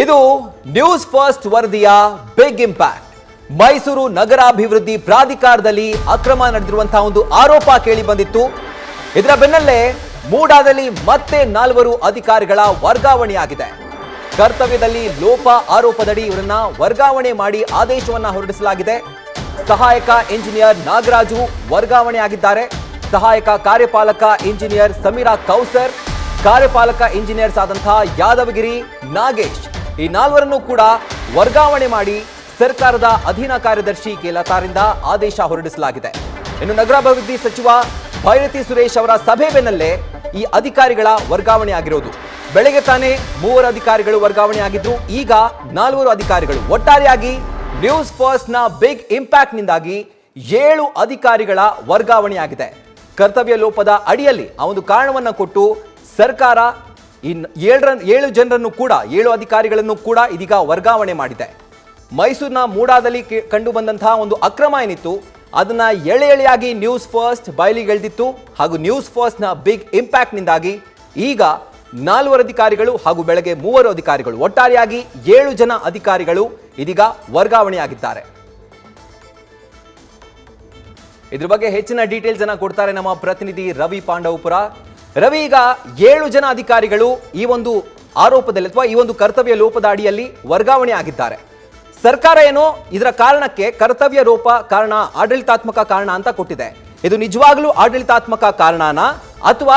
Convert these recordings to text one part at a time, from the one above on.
ಇದು news first ವರದಿಯ big impact. Mysuru ನಗರಾಭಿವೃದ್ಧಿ ಪ್ರಾಧಿಕಾರದಲ್ಲಿ ಅಕ್ರಮ ನಡೆದಿರುವಂತಹ ಒಂದು ಆರೋಪ ಕೇಳಿ ಬಂದಿತ್ತು. ಇದರ ಬೆನ್ನಲ್ಲೇ ಮೂಡಾದಲ್ಲಿ ಮತ್ತೆ 4 ಅಧಿಕಾರಿಗಳ ವರ್ಗಾವಣೆಯಾಗಿದೆ. ಕರ್ತವ್ಯದಲ್ಲಿ ಲೋಪ ಆರೋಪದಡಿ ಇವರನ್ನ ವರ್ಗಾವಣೆ ಮಾಡಿ ಆದೇಶವನ್ನ ಹೊರಡಿಸಲಾಗಿದೆ. ಸಹಾಯಕ ಇಂಜಿನಿಯರ್ ನಾಗರಾಜು ವರ್ಗಾವಣೆಯಾಗಿದ್ದಾರೆ. ಸಹಾಯಕ ಕಾರ್ಯಪಾಲಕ ಇಂಜಿನಿಯರ್ ಸಮೀರಾ ಕೌಸರ್, ಕಾರ್ಯಪಾಲಕ ಇಂಜಿನಿಯರ್ಸ್ ಆದಂತಹ ಯಾದವಗಿರಿ ನಾಗೇಶ್, ಈ 4ರನ್ನು ಕೂಡ ವರ್ಗಾವಣೆ ಮಾಡಿ ಸರ್ಕಾರದ ಅಧೀನ ಕಾರ್ಯದರ್ಶಿ ಲತಾರಿಂದ ಆದೇಶ ಹೊರಡಿಸಲಾಗಿದೆ. ಇನ್ನು ನಗರಾಭಿವೃದ್ಧಿ ಸಚಿವ ಭೈರತಿ ಸುರೇಶ್ ಅವರ ಸಭೆ ಬೆನ್ನಲ್ಲೇ ಈ ಅಧಿಕಾರಿಗಳ ವರ್ಗಾವಣೆ ಆಗಿರೋದು. ಬೆಳಗ್ಗೆ ತಾನೇ 3 ಅಧಿಕಾರಿಗಳು ವರ್ಗಾವಣೆ ಆಗಿದ್ರು, ಈಗ 4 ಅಧಿಕಾರಿಗಳು. ಒಟ್ಟಾರೆಯಾಗಿ ನ್ಯೂಸ್ ಫಸ್ಟ್ ನ ಬಿಗ್ ಇಂಪ್ಯಾಕ್ಟ್ ನಿಂದಾಗಿ 7 ಅಧಿಕಾರಿಗಳ ವರ್ಗಾವಣೆಯಾಗಿದೆ. ಕರ್ತವ್ಯ ಲೋಪದ ಅಡಿಯಲ್ಲಿ ಆ ಒಂದು ಕಾರಣವನ್ನ ಕೊಟ್ಟು ಸರ್ಕಾರ ಈ 7 ಜನರನ್ನು ಕೂಡ 7 ಅಧಿಕಾರಿಗಳನ್ನು ಕೂಡ ಇದೀಗ ವರ್ಗಾವಣೆ ಮಾಡಿದೆ. ಮೈಸೂರಿನ ಮೂಡಾದಲ್ಲಿ ಕಂಡು ಬಂದಂತಹ ಒಂದು ಅಕ್ರಮ ಏನಿತ್ತು ಅದನ್ನ ಎಳೆಯಾಗಿ ನ್ಯೂಸ್ ಫಸ್ಟ್ ಬಯಲಿಗೆಳೆದಿತ್ತು. ಹಾಗೂ ನ್ಯೂಸ್ ಫಸ್ಟ್ ನ ಬಿಗ್ ಇಂಪ್ಯಾಕ್ಟ್ ನಿಂದಾಗಿ ಈಗ 4 ಅಧಿಕಾರಿಗಳು ಹಾಗೂ ಬೆಳಗ್ಗೆ 3 ಅಧಿಕಾರಿಗಳು, ಒಟ್ಟಾರೆಯಾಗಿ 7 ಜನ ಅಧಿಕಾರಿಗಳು ಇದೀಗ ವರ್ಗಾವಣೆಯಾಗಿದ್ದಾರೆ. ಇದ್ರ ಬಗ್ಗೆ ಹೆಚ್ಚಿನ ಡೀಟೇಲ್ಸ್ ಅನ್ನ ಕೊಡ್ತಾರೆ ನಮ್ಮ ಪ್ರತಿನಿಧಿ ರವಿ ಪಾಂಡವಪುರ. ರವಿ, ಈಗ 7 ಜನ ಅಧಿಕಾರಿಗಳು ಈ ಒಂದು ಆರೋಪದಲ್ಲಿ ಅಥವಾ ಈ ಒಂದು ಕರ್ತವ್ಯ ಲೋಪದ ಅಡಿಯಲ್ಲಿ ವರ್ಗಾವಣೆ ಆಗಿದ್ದಾರೆ. ಸರ್ಕಾರ ಏನೋ ಇದರ ಕಾರಣಕ್ಕೆ ಕರ್ತವ್ಯ ಲೋಪ ಕಾರಣ, ಆಡಳಿತಾತ್ಮಕ ಕಾರಣ ಅಂತ ಕೊಟ್ಟಿದೆ. ಇದು ನಿಜವಾಗ್ಲೂ ಆಡಳಿತಾತ್ಮಕ ಕಾರಣನಾ ಅಥವಾ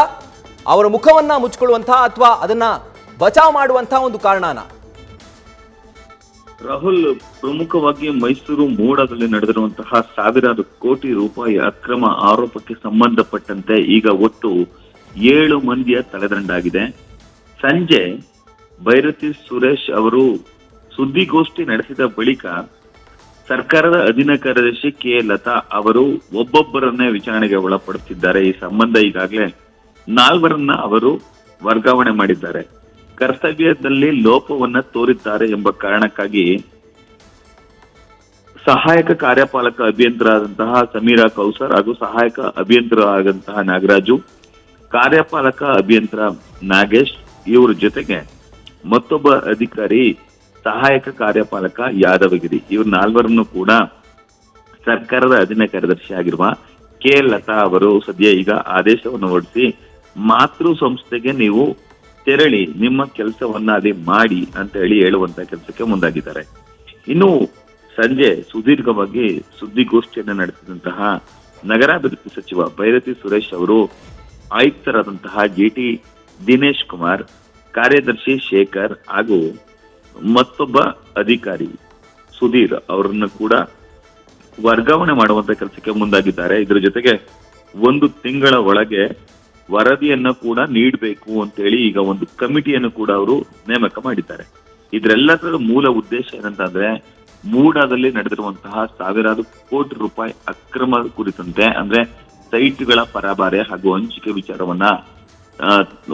ಅವರ ಮುಖವನ್ನ ಮುಚ್ಚಿಕೊಳ್ಳುವಂತಹ ಅಥವಾ ಅದನ್ನ ಬಚಾವ್ ಮಾಡುವಂತಹ ಒಂದು ಕಾರಣನಾ? ರಾಹುಲ್, ಪ್ರಮುಖವಾಗಿ ಮೈಸೂರು ಮೂಡಾದಲ್ಲಿ ನಡೆದಿರುವಂತಹ ಸಾವಿರಾರು ಕೋಟಿ ರೂಪಾಯಿ ಅಕ್ರಮ ಆರೋಪಕ್ಕೆ ಸಂಬಂಧಪಟ್ಟಂತೆ ಈಗ ಒಟ್ಟು 7 ಮಂದಿಯ ತಲೆದಂಡಾಗಿದೆ. ಸಂಜೆ ಭೈರತಿ ಸುರೇಶ್ ಅವರು ಸುದ್ದಿಗೋಷ್ಠಿ ನಡೆಸಿದ ಬಳಿಕ ಸರ್ಕಾರದ ಅಧೀನ ಕಾರ್ಯದರ್ಶಿ ಲತಾ ಅವರು ಒಬ್ಬೊಬ್ಬರನ್ನೇ ವಿಚಾರಣೆಗೆ ಒಳಪಡುತ್ತಿದ್ದಾರೆ. ಈ ಸಂಬಂಧ ಈಗಾಗಲೇ 4ರನ್ನ ಅವರು ವರ್ಗಾವಣೆ ಮಾಡಿದ್ದಾರೆ. ಕರ್ತವ್ಯದಲ್ಲಿ ಲೋಪವನ್ನ ತೋರಿದ್ದಾರೆ ಎಂಬ ಕಾರಣಕ್ಕಾಗಿ ಸಹಾಯಕ ಕಾರ್ಯಪಾಲಕ ಅಭಿಯಂತರ ಆದಂತಹ ಸಮೀರಾ ಕೌಸರ್ ಹಾಗೂ ಸಹಾಯಕ ಅಭಿಯಂತರ ಆದಂತಹ ನಾಗರಾಜು, ಕಾರ್ಯಪಾಲಕ ಅಭಿಯಂತರ ನಾಗೇಶ್, ಇವರ ಜೊತೆಗೆ ಮತ್ತೊಬ್ಬ ಅಧಿಕಾರಿ ಸಹಾಯಕ ಕಾರ್ಯಪಾಲಕ ಯಾದವಗಿರಿ, ಇವ್ರ 4ರನ್ನು ಕೂಡ ಸರ್ಕಾರದ ಅಧೀನ ಕಾರ್ಯದರ್ಶಿ ಆಗಿರುವ ಲತಾ ಅವರು ಸದ್ಯ ಈಗ ಆದೇಶವನ್ನು ಹೊರಡಿಸಿ ಮಾತೃ ಸಂಸ್ಥೆಗೆ ನೀವು ತೆರಳಿ ನಿಮ್ಮ ಕೆಲಸವನ್ನ ಅದೇ ಮಾಡಿ ಅಂತ ಹೇಳುವಂತ ಕೆಲಸಕ್ಕೆ ಮುಂದಾಗಿದ್ದಾರೆ. ಇನ್ನು ಸಂಜೆ ಸುದೀರ್ಘವಾಗಿ ಸುದ್ದಿಗೋಷ್ಠಿಯನ್ನು ನಡೆಸಿದಂತಹ ನಗರಾಭಿವೃದ್ಧಿ ಸಚಿವ ಭೈರತಿ ಸುರೇಶ್ ಅವರು ಆಯುಕ್ತರಾದಂತಹ ಜಿಟಿ ದಿನೇಶ್ ಕುಮಾರ್, ಕಾರ್ಯದರ್ಶಿ ಶೇಖರ್ ಹಾಗೂ ಮತ್ತೊಬ್ಬ ಅಧಿಕಾರಿ ಸುಧೀರ್ ಅವರನ್ನು ಕೂಡ ವರ್ಗಾವಣೆ ಮಾಡುವಂತ ಕೆಲಸಕ್ಕೆ ಮುಂದಾಗಿದ್ದಾರೆ. ಇದರ ಜೊತೆಗೆ 1 ತಿಂಗಳ ಒಳಗೆ ವರದಿಯನ್ನ ಕೂಡ ನೀಡಬೇಕು ಅಂತ ಹೇಳಿ ಈಗ ಒಂದು ಕಮಿಟಿಯನ್ನು ಕೂಡ ಅವರು ನೇಮಕ ಮಾಡಿದ್ದಾರೆ. ಇದರೆಲ್ಲದರ ಮೂಲ ಉದ್ದೇಶ ಏನಂತಂದ್ರೆ ಮೂಡಾದಲ್ಲಿ ನಡೆದಿರುವಂತಹ ಸಾವಿರಾರು ಕೋಟಿ ರೂಪಾಯಿ ಅಕ್ರಮ ಕುರಿತಂತೆ, ಅಂದ್ರೆ ಸೈಟ್ಗಳ ಪರಭಾರೆ ಹಾಗೂ ಹಂಚಿಕೆ ವಿಚಾರವನ್ನ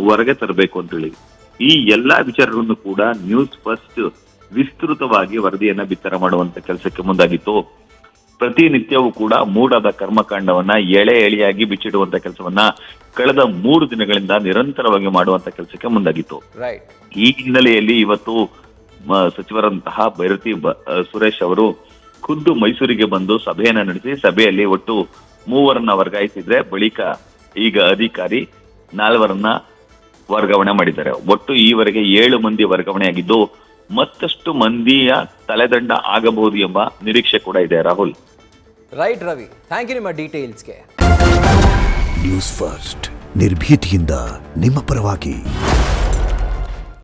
ಹೊರಗೆ ತರಬೇಕು ಅಂತ ಹೇಳಿ ಈ ಎಲ್ಲಾ ವಿಚಾರಗಳನ್ನು ಕೂಡ ನ್ಯೂಸ್ ಫಸ್ಟ್ ವಿಸ್ತೃತವಾಗಿ ವರದಿಯನ್ನ ಬಿತ್ತರ ಮಾಡುವಂತ ಕೆಲಸಕ್ಕೆ ಮುಂದಾಗಿತ್ತು. ಪ್ರತಿನಿತ್ಯವೂ ಕೂಡ ಮೂಡಾದ ಕರ್ಮಕಾಂಡವನ್ನ ಎಳೆಯಾಗಿ ಬಿಚ್ಚಿಡುವಂತ ಕೆಲಸವನ್ನ ಕಳೆದ 3 ದಿನಗಳಿಂದ ನಿರಂತರವಾಗಿ ಮಾಡುವಂತ ಕೆಲಸಕ್ಕೆ ಮುಂದಾಗಿತ್ತು. ಈ ಹಿನ್ನೆಲೆಯಲ್ಲಿ ಇವತ್ತು ಸಚಿವರಂತಹ ಭೈರತಿ ಸುರೇಶ್ ಅವರು ಖುದ್ದು ಮೈಸೂರಿಗೆ ಬಂದು ಸಭೆಯನ್ನ ನಡೆಸಿ ಸಭೆಯಲ್ಲಿ ಒಟ್ಟು 3ರನ್ನ ವರ್ಗಾಯಿಸಿದ್ರೆ ಬಳಿಕ ಈಗ ಅಧಿಕಾರಿ 4ರನ್ನ ವರ್ಗಾವಣೆ ಮಾಡಿದ್ದಾರೆ. ಒಟ್ಟು ಈವರೆಗೆ 7 ಮಂದಿ ವರ್ಗಾವಣೆಯಾಗಿದ್ದು ಮತ್ತಷ್ಟು ಮಂದಿಯ ತಲೆದಂಡ ಆಗಬಹುದು ಎಂಬ ನಿರೀಕ್ಷೆ ಕೂಡ ಇದೆ. Rahul. Right Ravi, thank you ನಿಮ್ಮ ಡೀಟೇಲ್ಸ್ಗೆ. ನ್ಯೂಸ್ ಫಸ್ಟ್ ನಿರ್ಭೀತಿಯಿಂದ ನಿಮ್ಮ ಪರವಾಗಿ.